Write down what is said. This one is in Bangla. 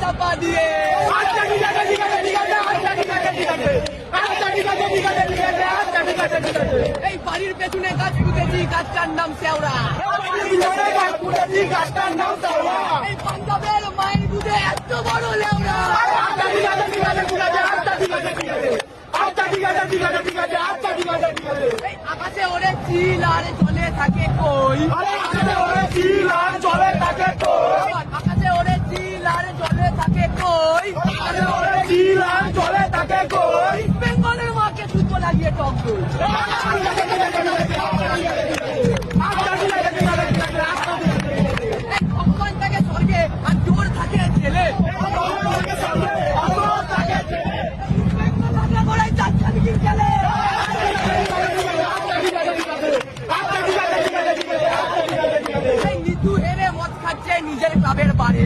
চাপা দিয়ে এই বাড়ির পেছনে গাছ পুঁতেছি, গাছটার নাম শেওড়া। এই পাঞ্জাবের মায়ের দুধে এত বড় লেওড়া। এই আকাশে ওরে চিল আর জলে থাকে কই, আকাশে ওরে চিল আর জলে থাকে কই, বেঙ্গলের মাকে সুতো লাগিয়ে টক দই। ভগবান থাকে স্বর্গে আর জোর থাকে ছেলে, গোড়ায় চারটা দিকে খেলে। নিতু হেরে মদ খাচ্ছে নিজের ক্লাবের বারে,